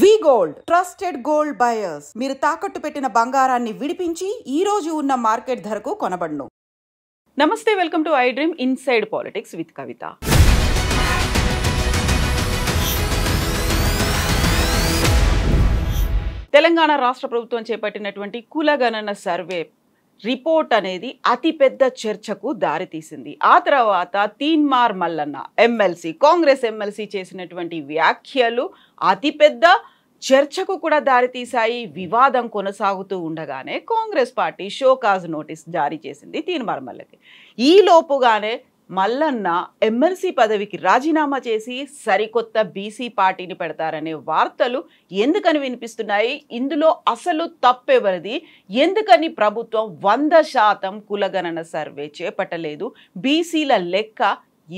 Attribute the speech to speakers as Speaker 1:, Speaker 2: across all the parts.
Speaker 1: వి gold trusted gold buyers. మీరు తాకట్టు పెట్టిన బంగారాన్ని విడిపించి ఈ రోజు ఉన్న మార్కెట్ ధరకు కొనబడును.
Speaker 2: నమస్తే, welcome to I dream inside politics with Kavitha. Telangana రాష్ట్ర ప్రభుత్వం చేపట్టినటువంటి కులగణన సర్వే రిపోర్ట్ అనేది అతిపెద్ద చర్చకు దారితీసింది. ఆ తర్వాత తీన్మార్ మల్లన్న ఎమ్మెల్సీ, కాంగ్రెస్ ఎమ్మెల్సీ చేసినటువంటి వ్యాఖ్యలు అతిపెద్ద చర్చకు కూడా దారితీశాయి. వివాదం కొనసాగుతూ ఉండగానే కాంగ్రెస్ పార్టీ షోకాజ్ నోటీస్ జారీ చేసింది తీన్మార్ మల్లకి. ఈ లోపుగానే మల్లన్న ఎమ్మెల్సీ పదవికి రాజీనామా చేసి సరికొత్త బీసీ పార్టీని పెడతారనే వార్తలు ఎందుకని వినిపిస్తున్నాయి? ఇందులో అసలు తప్పెవరిది? ఎందుకని ప్రభుత్వం 100% కులగణన సర్వే చేపట్టలేదు? బీసీల లెక్క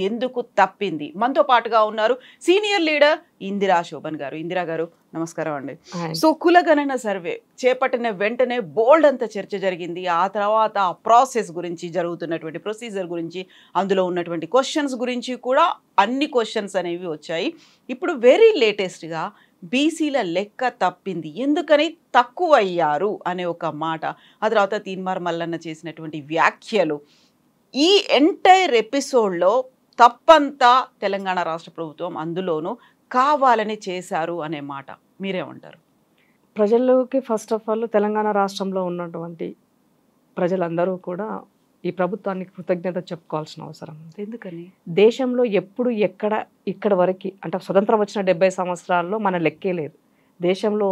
Speaker 2: ఎందుకు తప్పింది? మనతో పాటుగా ఉన్నారు సీనియర్ లీడర్ ఇందిరా శోభన్ గారు. ఇందిరా గారు నమస్కారం అండి. సో కులగణన సర్వే చేపట్టిన వెంటనే బోల్డ్ అంత చర్చ జరిగింది. ఆ తర్వాత ఆ ప్రాసెస్ గురించి, జరుగుతున్నటువంటి ప్రొసీజర్ గురించి, అందులో ఉన్నటువంటి క్వశ్చన్స్ గురించి కూడా అన్ని క్వశ్చన్స్ అనేవి వచ్చాయి. ఇప్పుడు వెరీ లేటెస్ట్గా బీసీల లెక్క తప్పింది, ఎందుకని తక్కువయ్యారు అనే ఒక మాట, ఆ తర్వాత తీన్మార్ మల్లన్న చేసినటువంటి వ్యాఖ్యలు, ఈ ఎంటైర్ ఎపిసోడ్లో తప్పంతా తెలంగాణ రాష్ట్ర ప్రభుత్వం అందులోనూ కావాలని చేశారు అనే మాట మీరేమంటారు?
Speaker 3: ప్రజల్లోకి ఫస్ట్ ఆఫ్ ఆల్ తెలంగాణ రాష్ట్రంలో ఉన్నటువంటి ప్రజలందరూ కూడా ఈ ప్రభుత్వానికి కృతజ్ఞత చెప్పుకోవాల్సిన అవసరం ఉంది.
Speaker 2: ఎందుకని?
Speaker 3: దేశంలో ఎప్పుడు ఇక్కడ వరకు అంటే స్వతంత్రం వచ్చిన 70 సంవత్సరాల్లో మన లెక్కే లేదు. దేశంలో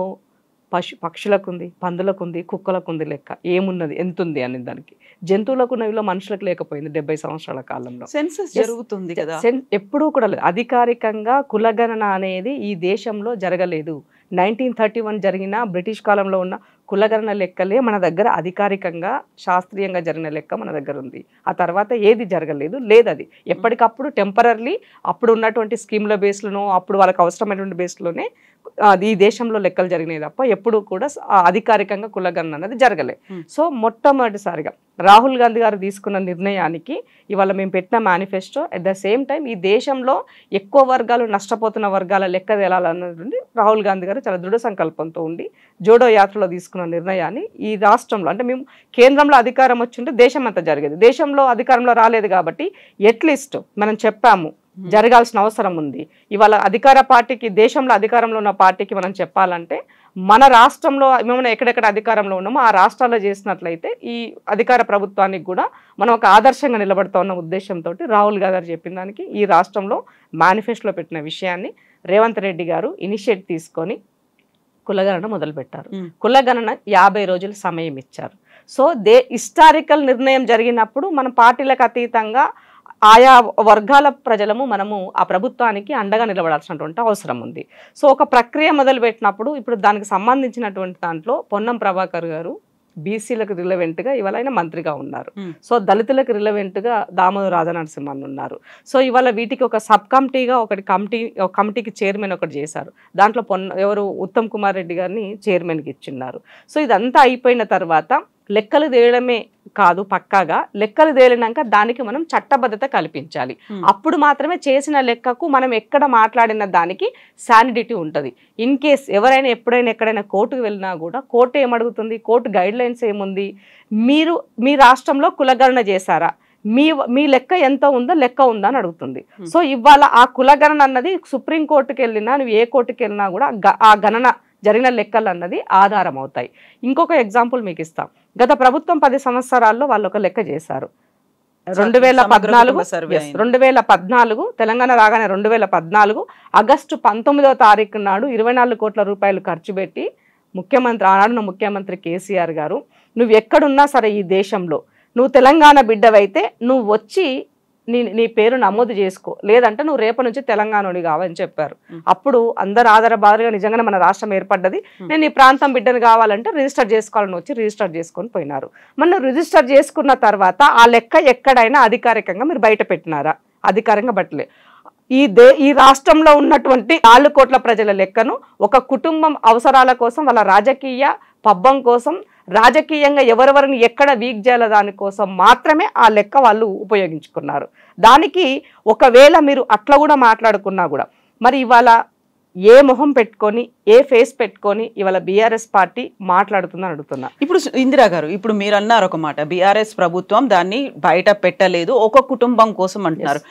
Speaker 3: పక్షులకు ఉంది, పందులకు ఉంది, కుక్కలకు ఉంది లెక్క. ఏమున్నది, ఎంత ఉంది అని దానికి. జంతువులకు ఉన్నవిలో మనుషులకు లేకపోయింది 70 సంవత్సరాల కాలంలో.
Speaker 2: సెన్సస్ జరుగుతుంది కదా,
Speaker 3: ఎప్పుడూ కూడా లేదు. అధికారికంగా కులగణన అనేది ఈ దేశంలో జరగలేదు. 1931 జరిగిన బ్రిటిష్ కాలంలో ఉన్న కులగణన లెక్కలే మన దగ్గర అధికారికంగా శాస్త్రీయంగా జరిగిన లెక్క మన దగ్గర ఉంది. ఆ తర్వాత ఏది జరగలేదు. అది ఎప్పటికప్పుడు టెంపరర్లీ అప్పుడు ఉన్నటువంటి స్కీమ్ల బేస్లోనో అప్పుడు వాళ్ళకి అవసరమైనటువంటి బేస్లోనే ఈ దేశంలో లెక్కలు జరిగినాయి తప్ప ఎప్పుడు కూడా అధికారికంగా కులగణన అనేది జరగలేదు. సో మొట్టమొదటిసారిగా రాహుల్ గాంధీ గారు తీసుకున్న నిర్ణయానికి ఇవాళ మేము పెట్టిన manifesto, at the same time ఈ దేశంలో ఎక్కువ వర్గాలు నష్టపోతున్న వర్గాల లెక్క తేలాలన్నది రాహుల్ గాంధీ గారు చాలా దృఢ సంకల్పంతో ఉండి జోడో యాత్రలో తీసుకున్న నిర్ణయాన్ని ఈ రాష్ట్రంలో, అంటే మేము కేంద్రంలో అధికారం వచ్చింటే దేశం అంతా జరిగేది, దేశంలో అధికారంలో రాలేదు కాబట్టి ఎట్లీస్ట్ మనం చెప్పాము జరగాల్సిన అవసరం ఉంది. ఇవాళ అధికార పార్టీకి, దేశంలో అధికారంలో ఉన్న పార్టీకి మనం చెప్పాలంటే మన రాష్ట్రంలో మేము ఎక్కడెక్కడ అధికారంలో ఉన్నామో ఆ రాష్ట్రాల్లో చేసినట్లయితే ఈ అధికార ప్రభుత్వానికి కూడా మనం ఒక ఆదర్శంగా నిలబడతా ఉన్న ఉద్దేశంతో రాహుల్ గాంధీ చెప్పిన దానికి ఈ రాష్ట్రంలో మేనిఫెస్టోలో పెట్టిన విషయాన్ని రేవంత్ రెడ్డి గారు ఇనిషియేట్ తీసుకొని కులగణన మొదలుపెట్టారు. కులగణన 50 రోజులు సమయం ఇచ్చారు. సో హిస్టారికల్ నిర్ణయం జరిగినప్పుడు మన పార్టీలకు అతీతంగా ఆయా వర్గాల ప్రజలము మనము ఆ ప్రభుత్వానికి అండగా నిలబడాల్సినటువంటి అవసరం ఉంది. సో ఒక ప్రక్రియ మొదలుపెట్టినప్పుడు ఇప్పుడు దానికి సంబంధించినటువంటి దాంట్లో పొన్నం ప్రభాకర్ గారు బీసీలకు రిలవెంట్గా ఇవాళ ఆయన మంత్రిగా ఉన్నారు. సో దళితులకు రిలవెంట్గా దామోదర్ రాజనరసింహన్ ఉన్నారు. సో ఇవాళ వీటికి ఒక సబ్ కమిటీగా కమిటీకి చైర్మన్ ఒకటి చేశారు. దాంట్లో ఉత్తమ్ కుమార్ రెడ్డి గారిని చైర్మన్కి ఇచ్చిన్నారు. సో ఇదంతా అయిపోయిన తర్వాత లెక్కలు తేయడమే కాదు, పక్కాగా లెక్కలు తేలినాక దానికి మనం చట్టబద్ధత కల్పించాలి. అప్పుడు మాత్రమే చేసిన లెక్కకు మనం ఎక్కడ మాట్లాడిన దానికి శానిడిటీ ఉంటుంది. ఇన్ కేస్ ఎవరైనా ఎక్కడైనా కోర్టుకు వెళ్ళినా కూడా కోర్టు ఏమడుగుతుంది, కోర్టు గైడ్ లైన్స్ ఏముంది, మీ రాష్ట్రంలో కులగణన చేశారా, మీ లెక్క ఎంత ఉందో లెక్క ఉందా అని అడుగుతుంది. సో ఇవాళ ఆ కులగణన అన్నది సుప్రీంకోర్టుకి వెళ్ళినా, నువ్వు ఏ కోర్టుకి వెళ్ళినా కూడా ఆ గణన జరిగిన లెక్కలు అన్నది ఆధారం అవుతాయి. ఇంకొక ఎగ్జాంపుల్ మీకు ఇస్తాం. గత ప్రభుత్వం 10 సంవత్సరాల్లో వాళ్ళు ఒక లెక్క చేశారు. 2014 తెలంగాణ రాగానే 2014 ఆగస్టు 19వ తారీఖు నాడు 24 కోట్ల రూపాయలు ఖర్చు పెట్టి ఆనాడున్న ముఖ్యమంత్రి కేసీఆర్ గారు, నువ్వు ఎక్కడున్నా సరే ఈ దేశంలో నువ్వు తెలంగాణ బిడ్డవైతే నువ్వు వచ్చి నీ పేరు నమోదు చేసుకో, లేదంటే నువ్వు రేపటి నుంచి తెలంగాణోడి కావని చెప్పారు. అప్పుడు అందరు ఆధారబాధగా నిజంగానే మన రాష్ట్రం ఏర్పడ్డది, నేను ఈ ప్రాంతం బిడ్డను కావాలంటే రిజిస్టర్ చేసుకోవాలని వచ్చి రిజిస్టర్ చేసుకొని పోయినారు. మనం రిజిస్టర్ చేసుకున్న తర్వాత ఆ లెక్క ఎక్కడైనా అధికారికంగా మీరు బయట పెట్టినారా? అధికారంగా పట్టలే. ఈ రాష్ట్రంలో ఉన్నటువంటి 4 కోట్ల ప్రజల లెక్కను ఒక కుటుంబం అవసరాల కోసం, వాళ్ళ రాజకీయ పబ్బం కోసం, రాజకీయంగా ఎవరెవరిని ఎక్కడ వీక్ చేయాల దానికోసం మాత్రమే ఆ లెక్క వాళ్ళు ఉపయోగించుకున్నారు. దానికి ఒకవేళ మీరు అట్లా కూడా మాట్లాడుకున్నా కూడా మరి ఇవాళ ఏ మొహం పెట్టుకొని ఏ ఫేస్ పెట్టుకొని ఇవాళ బీఆర్ఎస్ పార్టీ మాట్లాడుతుందని అడుగుతున్నా.
Speaker 2: ఇప్పుడు ఇందిరా గారు, ఇప్పుడు మీరు అన్నారు ఒక మాట, బీఆర్ఎస్ ప్రభుత్వం దాన్ని బయట పెట్టలేదు, ఒక కుటుంబం కోసం అంటున్నారు.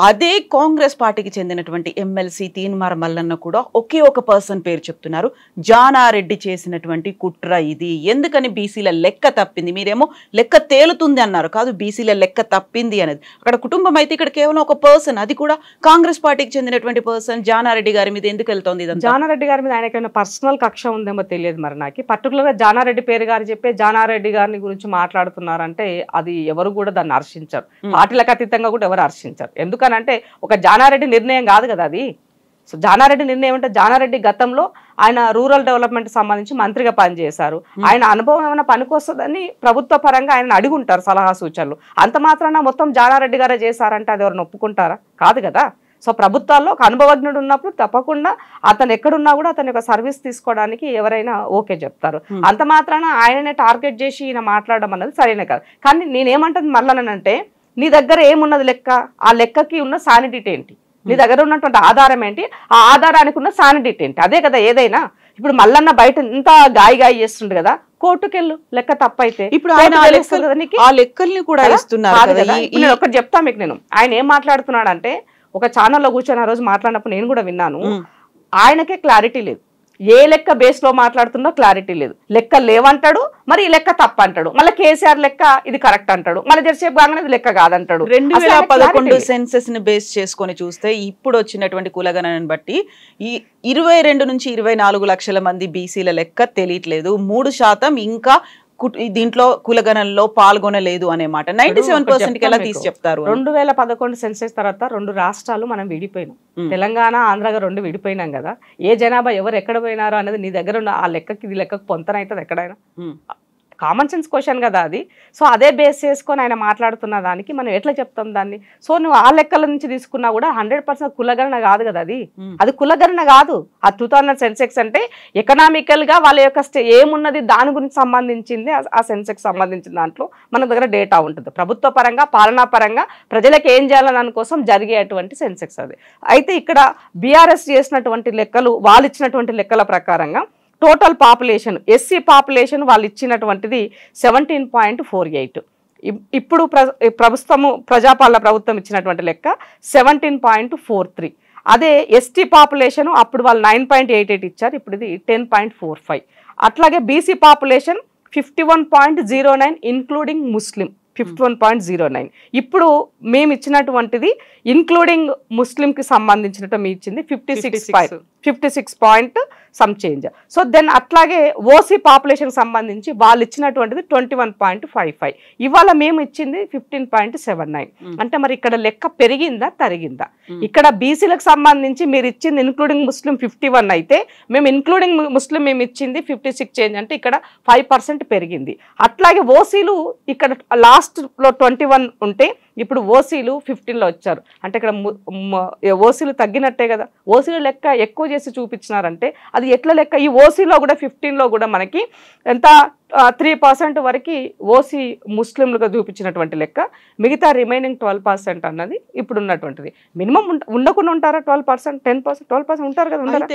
Speaker 2: అదే కాంగ్రెస్ పార్టీకి చెందినటువంటి ఎమ్మెల్సీ తీన్మార్ మల్లన్న కూడా ఒకే ఒక పర్సన్ పేరు చెప్తున్నారు, జానారెడ్డి చేసినటువంటి కుట్ర ఇది. ఎందుకని బీసీల లెక్క తప్పింది, మీరేమో లెక్క తేలుతుంది అన్నారు, కాదు బీసీల లెక్క తప్పింది అనేది. అక్కడ కుటుంబం అయితే ఇక్కడ కేవలం ఒక పర్సన్, అది కూడా కాంగ్రెస్ పార్టీకి చెందినటువంటి పర్సన్ జానారెడ్డి గారి మీద ఎందుకు వెళ్తోంది ఇదంతా?
Speaker 3: జానారెడ్డి గారి మీద ఆయనకైనా పర్సనల్ కక్ష ఉందేమో తెలియదు మరి నాకు. పర్టికులర్గా జానారెడ్డి పేరు గారు చెప్పే జానారెడ్డి గారిని గురించి మాట్లాడుతున్నారంటే అది ఎవరు కూడా దాన్ని హర్షించారు, పార్టీలకు అతీతంగా కూడా ఎవరు హర్షించారు. ఎందుకనంటే ఒక జానారెడ్డి నిర్ణయం కాదు కదా అది. సో జానారెడ్డి నిర్ణయం అంటే జానారెడ్డి గతంలో ఆయన రూరల్ డెవలప్మెంట్ సంబంధించి మంత్రిగా పనిచేశారు. ఆయన అనుభవం ఏమైనా పనికొస్తుందని ప్రభుత్వ పరంగా ఆయన అడిగి ఉంటారు సలహా సూచనలు. అంత మాత్రాన మొత్తం జానారెడ్డి గారే చేశారంటే అది ఎవరిని ఒప్పుకుంటారా? కాదు కదా. సో ప్రభుత్వాల్లో ఒక అనుభవజ్ఞుడు ఉన్నప్పుడు తప్పకుండా అతను ఎక్కడున్నా కూడా అతని యొక్క సర్వీస్ తీసుకోవడానికి ఎవరైనా ఓకే చెప్తారు. అంత మాత్రాన ఆయననే టార్గెట్ చేసి ఈయన మాట్లాడడం అన్నది సరైన కాదు. కానీ నేనేమంటుంది మళ్ళనంటే, నీ దగ్గర ఏమున్నది లెక్క, ఆ లెక్కకి ఉన్న సానిడిటీ ఏంటి, నీ దగ్గర ఉన్నటువంటి ఆధారం ఏంటి, ఆ ఆధారానికి ఉన్న సానిడిటీ ఏంటి, అదే కదా ఏదైనా. ఇప్పుడు మల్లన్న బయట ఇంత గాయి చేస్తుండు కదా, కోర్టుకెళ్ళు లెక్క తప్పైతే.
Speaker 2: ఇప్పుడు ఆయన ఆ లెక్కల్ని కూడా ఇస్తున్నారు.
Speaker 3: నేను ఒకటి చెప్తా మీకు, నేను ఆయన ఏం మాట్లాడుతున్నాడంటే, ఒక ఛానల్లో కూర్చొని ఆ రోజు మాట్లాడినప్పుడు నేను కూడా విన్నాను, ఆయనకే క్లారిటీ లేదు, ఏ లెక్క బేస్ లో మాట్లాడుతున్నా క్లారిటీ లేదు. లెక్క లేవంటాడు, మరి ఈ లెక్క తప్పంటాడు, మళ్ళీ కేసీఆర్ లెక్క ఇది కరెక్ట్ అంటాడు, మళ్ళీ జరసేపు కాగానే ఇది లెక్క కాదంటాడు.
Speaker 2: 2011 సెన్సెస్ ని బేస్ చేసుకొని చూస్తే ఇప్పుడు వచ్చినటువంటి కులగణనని బట్టి ఈ 22 నుంచి 24 లక్షల మంది బీసీల లెక్క తెలియట్లేదు, 3% ఇంకా దీంట్లో కులగణనలో పాల్గొనలేదు అనే మాట. 97% ఎలా తీసి చెప్తారు?
Speaker 3: 2011 సెన్సెస్ తర్వాత 2 రాష్ట్రాలు మనం విడిపోయినాం, తెలంగాణ ఆంధ్రగా 2 విడిపోయినాం కదా. ఏ జనాభా ఎవరు ఎక్కడ పోయినారో అనేది నీ దగ్గర ఉన్న ఆ లెక్కకి ఇది లెక్కకు పొంతనవుతుంది ఎక్కడైనా? కామన్ సెన్స్ క్వశ్చన్ కదా అది. సో అదే బేస్ చేసుకొని ఆయన మాట్లాడుతున్న దానికి మనం ఎట్లా చెప్తాం దాన్ని? సో నువ్వు ఆ లెక్కల నుంచి తీసుకున్నా కూడా 100% కులగణన కాదు కదా అది. అది కులగణన కాదు. ఆ 2000 సెన్సెక్స్ అంటే ఎకనామికల్ గా వాళ్ళ యొక్క ఏమున్నది దాని గురించి సంబంధించింది. ఆ సెన్సెక్స్ సంబంధించిన దాంట్లో మన దగ్గర డేటా ఉంటుంది. ప్రభుత్వ పరంగా పాలనా పరంగా ప్రజలకు ఏం చేయాలని దానికోసం జరిగేటువంటి సెన్సెక్స్ అది. అయితే ఇక్కడ బీఆర్ఎస్ చేసినటువంటి లెక్కలు, వాళ్ళు ఇచ్చినటువంటి లెక్కల ప్రకారంగా టోటల్ పాపులేషన్, ఎస్సీ పాపులేషన్ వాళ్ళు ఇచ్చినటువంటిది 17.48. ఇప్పుడు ప్రజాపాలన ప్రభుత్వం ఇచ్చినటువంటి లెక్క 17.43. అదే ఎస్టీ పాపులేషన్ అప్పుడు వాళ్ళు 9.88 ఇచ్చారు, ఇప్పుడు ఇది 10.45. అట్లాగే బీసీ పాపులేషన్ 51.09 ఇంక్లూడింగ్ ముస్లిం 51.09. ఇప్పుడు మేము ఇచ్చినటువంటిది ఇన్క్లూడింగ్ ముస్లింకి సంబంధించినట్టు మీ ఇచ్చింది 56 point some change. So then అట్లాగే ఓసీ పాపులేషన్ సంబంధించి వాళ్ళు ఇచ్చినటువంటిది 21.55. ఇవాళ మేము ఇచ్చింది 15.79. అంటే మరి ఇక్కడ లెక్క పెరిగిందా తరిగిందా? ఇక్కడ బీసీలకు సంబంధించి మీరు ఇచ్చింది ఇన్క్లూడింగ్ ముస్లిం 51 అయితే మేము ఇన్క్లూడింగ్ ముస్లిం మేము ఇచ్చింది 56 చేంజ్, అంటే ఇక్కడ 5% పెరిగింది. అట్లాగే ఓసీలు ఇక్కడ లాస్ట్లో 21 ఉంటే ఇప్పుడు ఓసీలు 15లో వచ్చారు, అంటే ఇక్కడ ఓసీలు తగ్గినట్టే కదా. ఓసీలు లెక్క ఎక్కువ చేసి చూపించినారంటే అది ఎట్లా లెక్క? ఈ ఓసీలో కూడా 15లో కూడా మనకి ఎంత 3% వరకు ఓసీ ముస్లింలుగా చూపించినటువంటి లెక్క, మిగతా రిమైనింగ్ 12% అన్నది ఇప్పుడు ఉన్నటువంటిది. మినిమం ఉండకుండా ఉంటారా 12%, 10%, 12% ఉంటారు కదా, ఉండరా?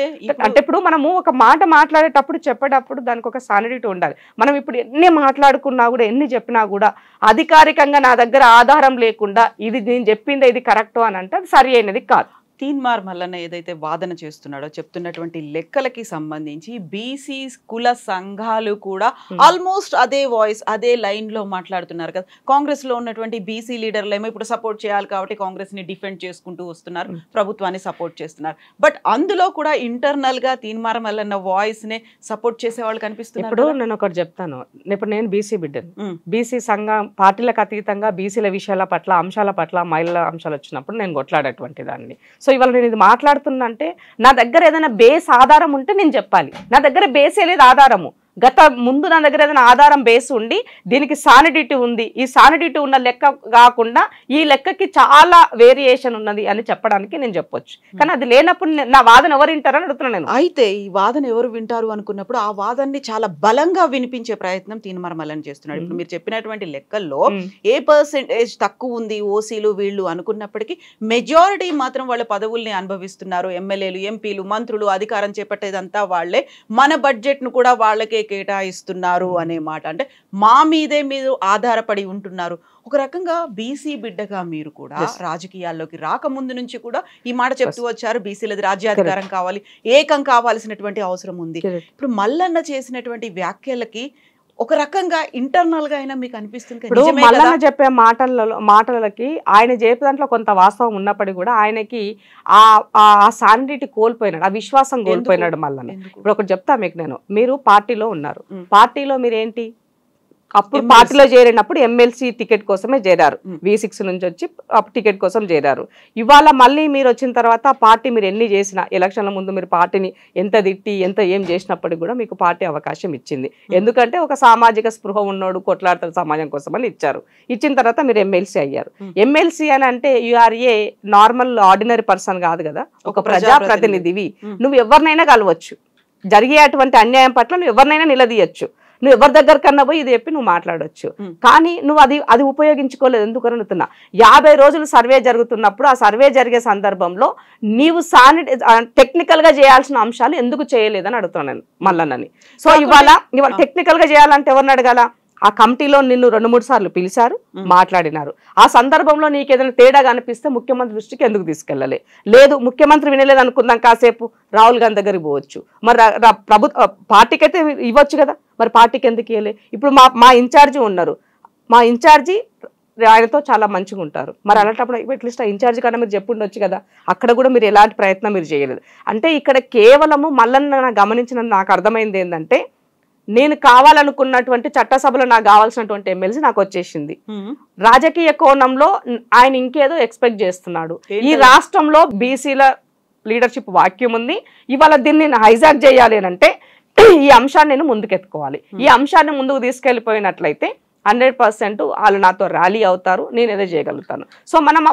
Speaker 3: అంటే ఇప్పుడు మనము ఒక మాట మాట్లాడేటప్పుడు చెప్పేటప్పుడు దానికి ఒక సానిడిటీ ఉండాలి. మనం ఇప్పుడు ఎన్ని మాట్లాడుకున్నా కూడా ఎన్ని చెప్పినా కూడా అధికారికంగా నా దగ్గర ఆధారం లేకుండా ఇది నేను చెప్పిందే ఇది కరెక్ట్ అని అంటే అది సరి అయినది కాదు.
Speaker 2: తీన్మార్ మల్లన్న ఏదైతే వాదన చేస్తున్నాడో, చెప్తున్నటువంటి లెక్కలకి సంబంధించి బీసీ కుల సంఘాలు కూడా ఆల్మోస్ట్ అదే వాయిస్ అదే లైన్ లో మాట్లాడుతున్నారు కదా. కాంగ్రెస్ లో ఉన్నటువంటి బీసీ లీడర్లు ఏమో ఇప్పుడు సపోర్ట్ చేయాలి కాబట్టి కాంగ్రెస్ ని డిఫెండ్ చేసుకుంటూ వస్తున్నారు, ప్రభుత్వాన్ని సపోర్ట్ చేస్తున్నారు. బట్ అందులో కూడా ఇంటర్నల్ గా తీన్మార్ మల్లన్న వాయిస్ నే సపోర్ట్ చేసే వాళ్ళు కనిపిస్తున్నారు.
Speaker 3: ఇప్పుడు నేను ఒకటి చెప్తాను, ఇప్పుడు నేను బీసీ బిడ్డను, బీసీ సంఘం పార్టీలకు అతీతంగా బీసీల విషయాల పట్ల అంశాల పట్ల మహిళల అంశాలు వచ్చినప్పుడు నేను కొట్లాడేటువంటి దాన్ని. సో ఇవాళ నేను ఇది మాట్లాడుతున్నా అంటే నా దగ్గర ఏదైనా బేస్ ఆధారం ఉంటే నేను చెప్పాలి. నా దగ్గర బేసే లేదు ఆధారము. గత ముందు నా దగ్గర ఏదైనా ఆధారం బేస్ ఉండి దీనికి సానిడిటీ ఉంది, ఈ సానిడిటీ ఉన్న లెక్క కాకుండా ఈ లెక్కకి చాలా వేరియేషన్ ఉన్నది అని చెప్పడానికి నేను చెప్పొచ్చు. కానీ అది లేనప్పుడు నా వాదన ఎవరు వింటారని అడుగుతున్నాను నేను.
Speaker 2: అయితే ఈ వాదన ఎవరు వింటారు అనుకున్నప్పుడు ఆ వాదనని చాలా బలంగా వినిపించే ప్రయత్నం తీన్మార్ మల్లన్న చేస్తున్నాడు. ఇప్పుడు మీరు చెప్పినటువంటి లెక్కల్లో ఏ పర్సెంటేజ్ తక్కువ ఉంది ఓసీలు వీళ్ళు అనుకున్నప్పటికీ మెజారిటీ మాత్రం వాళ్ళ పదవుల్ని అనుభవిస్తున్నారు. ఎమ్మెల్యేలు, ఎంపీలు, మంత్రులు, అధికారం చేపట్టేదంతా వాళ్లే, మన బడ్జెట్ ను కూడా వాళ్ళకే కేటాయిస్తున్నారు అనే మాట. అంటే మా మీదే మీరు ఆధారపడి ఉంటున్నారు. ఒక రకంగా బీసీ బిడ్డగా మీరు కూడా రాజకీయాల్లోకి రాకముందు నుంచి కూడా ఈ మాట చెప్తూ వచ్చారు, బీసీలది రాజ్యాధికారం కావాలి, ఏకం కావాల్సినటువంటి అవసరం ఉంది. ఇప్పుడు మల్లన్న చేసినటువంటి వ్యాఖ్యలకి ఒక రకంగా ఇంటర్నల్ గా అయినా మీకు అనిపిస్తుంది
Speaker 3: ఇప్పుడు మల్లన్న చెప్పే మాటలకి ఆయన చెప్పే దాంట్లో కొంత వాస్తవం ఉన్నప్పటికీ కూడా ఆయనకి ఆ సానిటీ కోల్పోయినాడు, ఆ విశ్వాసం కోల్పోయినాడు మల్లన్న. ఇప్పుడు ఒకటి చెప్తా మీకు నేను, మీరు పార్టీలో ఉన్నారు, పార్టీలో మీరేంటి అప్పుడు పార్టీలో చేరినప్పుడు ఎమ్మెల్సీ టికెట్ కోసమే చేరారు, V6 నుంచి వచ్చి టికెట్ కోసం చేరారు. ఇవాళ మళ్ళీ మీరు వచ్చిన తర్వాత పార్టీ మీరు ఎన్ని చేసినా, ఎలక్షన్ల ముందు మీరు పార్టీని ఎంత తిట్టి ఎంత ఏం చేసినప్పటికీ కూడా మీకు పార్టీ అవకాశం ఇచ్చింది. ఎందుకంటే ఒక సామాజిక స్పృహ ఉన్నోడు కొట్లాడతారు సమాజం కోసం అని ఇచ్చారు. ఇచ్చిన తర్వాత మీరు ఎమ్మెల్సీ అయ్యారు. ఎమ్మెల్సీ అని అంటే you are a normal ordinary person కాదు కదా, ఒక ప్రజాప్రతినిధివి. నువ్వు ఎవరినైనా కలవచ్చు, జరిగేటువంటి అన్యాయం పట్ల నువ్వు ఎవరినైనా నిలదీయచ్చు, నువ్వు ఎవరి దగ్గర కన్నా పోయి ఇది చెప్పి నువ్వు మాట్లాడొచ్చు. కానీ నువ్వు అది ఉపయోగించుకోలేదు. ఎందుకు అనుతున్నా, 50 రోజులు సర్వే జరుగుతున్నప్పుడు ఆ సర్వే జరిగే సందర్భంలో నీవు టెక్నికల్ గా చేయాల్సిన అంశాలు ఎందుకు చేయలేదని అడుగుతున్నాను మల్లన్నని. సో ఇవాళ టెక్నికల్ గా చేయాలంటే ఎవరిని అడగాల? ఆ కమిటీలో నిన్ను 2-3 సార్లు పిలిచారు, మాట్లాడినారు. ఆ సందర్భంలో నీకు ఏదైనా తేడా కనిపిస్తే ముఖ్యమంత్రి దృష్టికి ఎందుకు తీసుకెళ్ళలే? లేదు ముఖ్యమంత్రి వినలేదు అనుకుందాం, కాసేపు రాహుల్ గాంధీ దగ్గరికి పోవచ్చు, మరి పార్టీకి అయితే ఇవ్వచ్చు కదా, మరి పార్టీకి ఎందుకు ఇవ్వలే? ఇప్పుడు మా ఇన్ఛార్జి ఉన్నారు, మా ఇన్ఛార్జి ఆయనతో చాలా మంచిగా ఉంటారు, మరి అలాంటప్పుడు అట్లీస్ట్ ఆ ఇన్ఛార్జి కన్నా మీరు చెప్పుండొచ్చు కదా. అక్కడ కూడా మీరు ఎలాంటి ప్రయత్నం మీరు చేయలేదు. అంటే ఇక్కడ కేవలము మల్లన్న గమనించిన నాకు అర్థమైంది ఏంటంటే, నేను కావాలనుకున్నటువంటి చట్టసభలో నాకు కావాల్సినటువంటి ఎమ్మెల్సీ నాకు వచ్చేసింది. రాజకీయ కోణంలో ఆయన ఇంకేదో ఎక్స్పెక్ట్ చేస్తున్నాడు. ఈ రాష్ట్రంలో బీసీల లీడర్షిప్ వాక్యం ఉంది, ఇవాళ దీన్ని నేను హైజాక్ చేయాలి అంటే ఈ అంశాన్ని నేను ముందుకెత్తుకోవాలి. ఈ అంశాన్ని ముందుకు తీసుకెళ్ళిపోయినట్లయితే 100% వాళ్ళు నాతో ర్యాలీ అవుతారు, నేను ఏదో చేయగలుగుతాను. సో మనం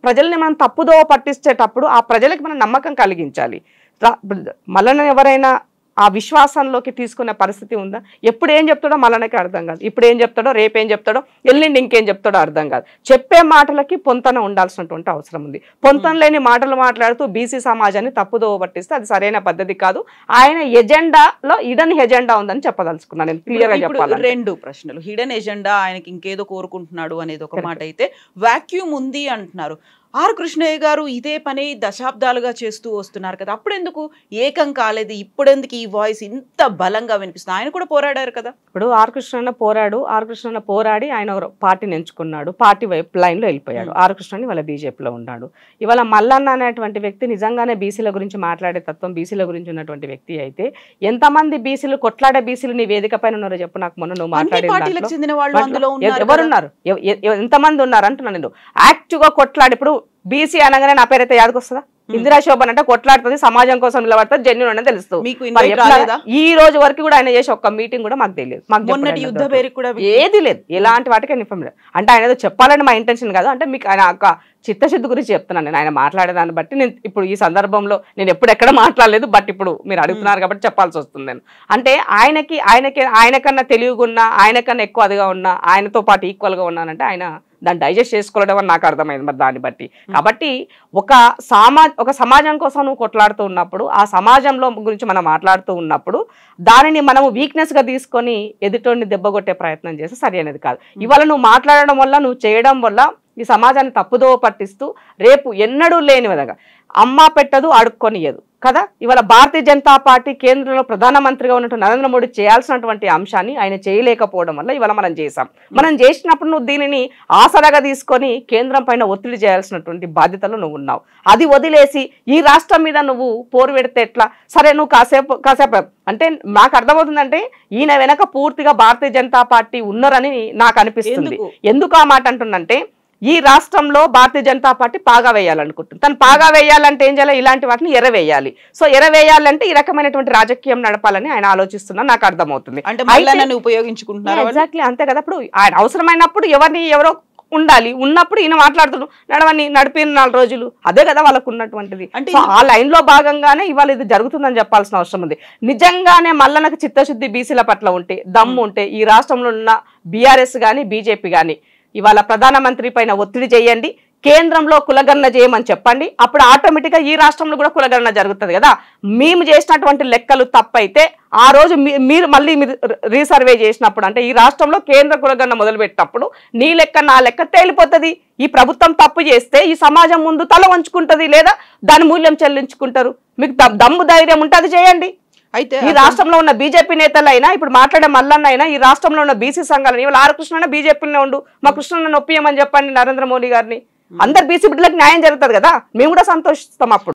Speaker 3: ప్రజల్ని మనం తప్పుదో పట్టించేటప్పుడు ఆ ప్రజలకు మనం నమ్మకం కలిగించాలి. మళ్ళీ ఎవరైనా ఆ విశ్వాసంలోకి తీసుకునే పరిస్థితి ఉందా? ఎప్పుడు ఏం చెప్తాడో మల్లన్నకి అర్థం కాదు, ఇప్పుడు ఏం చెప్తాడో రేపేం చెప్తాడో ఎల్లుండి ఇంకేం చెప్తాడో అర్థం కాదు. చెప్పే మాటలకి పొంతన ఉండాల్సినటువంటి అవసరం ఉంది. పొంతన లేని మాటలు మాట్లాడుతూ బీసీ సమాజాన్ని తప్పుదోవ పట్టిస్తే అది సరైన పద్ధతి కాదు. ఆయన ఎజెండాలో హిడెన్ ఎజెండా ఉందని చెప్పదలుచుకున్నాను నేను, క్లియర్ గా చెప్పాలి.
Speaker 2: 2 ప్రశ్నలు. హిడెన్ ఎజెండా, ఆయనకి ఇంకేదో కోరుకుంటున్నాడు అనేది ఒక మాట అయితే, వాక్యూమ్ ఉంది అంటున్నారు. ఆర్ కృష్ణయ్య గారు ఇదే పని దశాబ్దాలుగా చేస్తూ వస్తున్నారు కదా, అప్పుడెందుకు ఏకం కాలేదు? ఇప్పుడెందుకు ఈ వాయిస్ ఇంత బలంగా వినిపిస్తుంది? ఆయన కూడా పోరాడారు కదా.
Speaker 3: ఇప్పుడు ఆర్ కృష్ణన్న పోరాడి ఆయన పార్టీని ఎంచుకున్నాడు, పార్టీ వైపు లైన్లో వెళ్ళిపోయాడు. ఆర్ కృష్ణని వాళ్ళ బీజేపీలో ఉన్నాడు. ఇవాళ మల్లన్న అనేటువంటి వ్యక్తి నిజంగానే బీసీల గురించి మాట్లాడే తత్వం, బీసీల గురించి ఉన్నటువంటి వ్యక్తి అయితే ఎంతమంది బీసీలు కొట్లాడే బీసీలు నీ వేదిక పైన ఉన్నారో చెప్పు నాకు. మొన్న నువ్వు మాట్లాడే ఎవరున్నారు, ఎంతమంది ఉన్నారు అంటున్నా నేను. యాక్టివ్ గా కొట్లాడి, ఇప్పుడు బీసీ అనగానే నా పేరైతే యాదకు వస్తుందా? ఇందిరా శోభన్ అంటే కొట్లాడుతుంది, సమాజం కోసం నిలబడుతుంది, జెన్యూన్ అని తెలుస్తుంది. ఈ రోజు వరకు కూడా ఆయన చేసే ఒక్క మీటింగ్ కూడా మాకు తెలియదు, ఏది లేదు, ఎలాంటి వాటికి ఇన్ఫార్మ్ లేదు. అంటే ఆయన ఏదో చెప్పాలని మా ఇంటెన్షన్ కాదు, అంటే మీకు ఆయన ఒక చిత్తశుద్ధి గురించి చెప్తున్నాను నేను. ఆయన మాట్లాడేదాన్ని బట్టి నేను ఇప్పుడు ఈ సందర్భంలో నేను ఎప్పుడు ఎక్కడ మాట్లాడలేదు, బట్ ఇప్పుడు మీరు అడుగుతున్నారు కాబట్టి చెప్పాల్సి వస్తుంది నేను. అంటే ఆయనకన్నా తెలివిగా ఆయనకన్నా ఎక్కువ అదిగా ఉన్నా, ఆయనతో పాటు ఈక్వల్ గా ఉన్నానంటే ఆయన దాన్ని డైజెస్ట్ చేసుకోవడం అని నాకు అర్థమైంది మరి దాన్ని బట్టి. కాబట్టి ఒక సమాజం కోసం నువ్వు కొట్లాడుతూ ఉన్నప్పుడు, ఆ సమాజంలో గురించి మనం మాట్లాడుతూ ఉన్నప్పుడు దానిని మనము వీక్నెస్ గా తీసుకొని ఎదుటోడిని దెబ్బగొట్టే ప్రయత్నం చేస్తే సరి అనేది కాదు. ఇవాళ నువ్వు మాట్లాడడం వల్ల, నువ్వు చేయడం వల్ల ఈ సమాజాన్ని తప్పుదోవ పట్టిస్తూ రేపు ఎన్నడూ లేని విధంగా అమ్మ పెట్టదు అడుక్కొనియదు కదా. ఇవాళ భారతీయ జనతా పార్టీ కేంద్రంలో ప్రధానమంత్రిగా ఉన్నటువంటి నరేంద్ర మోడీ చేయాల్సినటువంటి అంశాన్ని ఆయన చేయలేకపోవడం వల్ల ఇవాళ మనం చేసాం. మనం చేసినప్పుడు నువ్వు దీనిని ఆసరాగా తీసుకొని కేంద్రం పైన ఒత్తిడి చేయాల్సినటువంటి బాధ్యతలు నువ్వు ఉన్నావు. అది వదిలేసి ఈ రాష్ట్రం మీద నువ్వు పోరు పెడితే ఎట్లా? సరే నువ్వు కాసేపు అంటే నాకు అర్థమవుతుందంటే ఈయన వెనక పూర్తిగా భారతీయ జనతా పార్టీ ఉన్నారని నాకు అనిపిస్తుంది. ఎందుకు ఆ మాట అంటుందంటే, ఈ రాష్ట్రంలో భారతీయ జనతా పార్టీ పాగా వేయాలనుకుంటుంది. తను పాగా వేయాలంటే ఏం చేయాలి? ఇలాంటి వాటిని ఎరవేయాలి. సో ఎరవేయాలంటే ఈ రకమైనటువంటి రాజకీయం నడపాలని ఆయన ఆలోచిస్తున్నా నాకు అర్థమవుతుంది.
Speaker 2: అంటే మల్లన్నని ఉపయోగించుకుంటున్నారు.
Speaker 3: ఎగ్జాక్ట్లీ అంతే కదా. ఇప్పుడు ఆయన అవసరమైనప్పుడు ఎవరో ఉండాలి, ఉన్నప్పుడు ఈయన మాట్లాడుతున్నాడు నడిపిన 4 రోజులు, అదే కదా వాళ్ళకు ఉన్నటువంటిది. అంటే ఆ లైన్ లో భాగంగానే ఇవాళ ఇది జరుగుతుందని చెప్పాల్సిన అవసరం ఉంది. నిజంగానే మల్లన్నకు చిత్తశుద్ధి బీసీల పట్ల ఉంటే, దమ్ము ఉంటే, ఈ రాష్ట్రంలో ఉన్న బీఆర్ఎస్ కానీ బీజేపీ కానీ ఇవాళ ప్రధానమంత్రి పైన ఒత్తిడి చేయండి, కేంద్రంలో కులగణన చేయమని చెప్పండి. అప్పుడు ఆటోమేటిక్గా ఈ రాష్ట్రంలో కూడా కులగణన జరుగుతుంది కదా. మేము చేసినటువంటి లెక్కలు తప్పైతే ఆ రోజు మీరు రీసర్వే చేసినప్పుడు, అంటే ఈ రాష్ట్రంలో కేంద్ర కులగణన మొదలుపెట్టినప్పుడు నీ లెక్క నా లెక్క తేలిపోతుంది. ఈ ప్రభుత్వం తప్పు చేస్తే ఈ సమాజం ముందు తల వంచుకుంటుంది, లేదా దాని మూల్యం చెల్లించుకుంటారు. మీకు దమ్ము ధైర్యం ఉంటే అది చేయండి. అయితే ఈ రాష్ట్రంలో ఉన్న బీజేపీ నేతలైనా, ఇప్పుడు మాట్లాడే మల్లన్న అయినా, ఈ రాష్ట్రంలో ఉన్న బీసీ సంఘాలని, ఇవాళ ఆర్ కృష్ణ బీజేపీలోనే ఉండు, మా కృష్ణ నొప్పియమని చెప్పండి నరేంద్ర మోడీ గారిని. అందరు బీసీ బిడ్డలకు న్యాయం జరుగుతుంది కదా, మేము కూడా సంతోషిస్తాం అప్పుడు.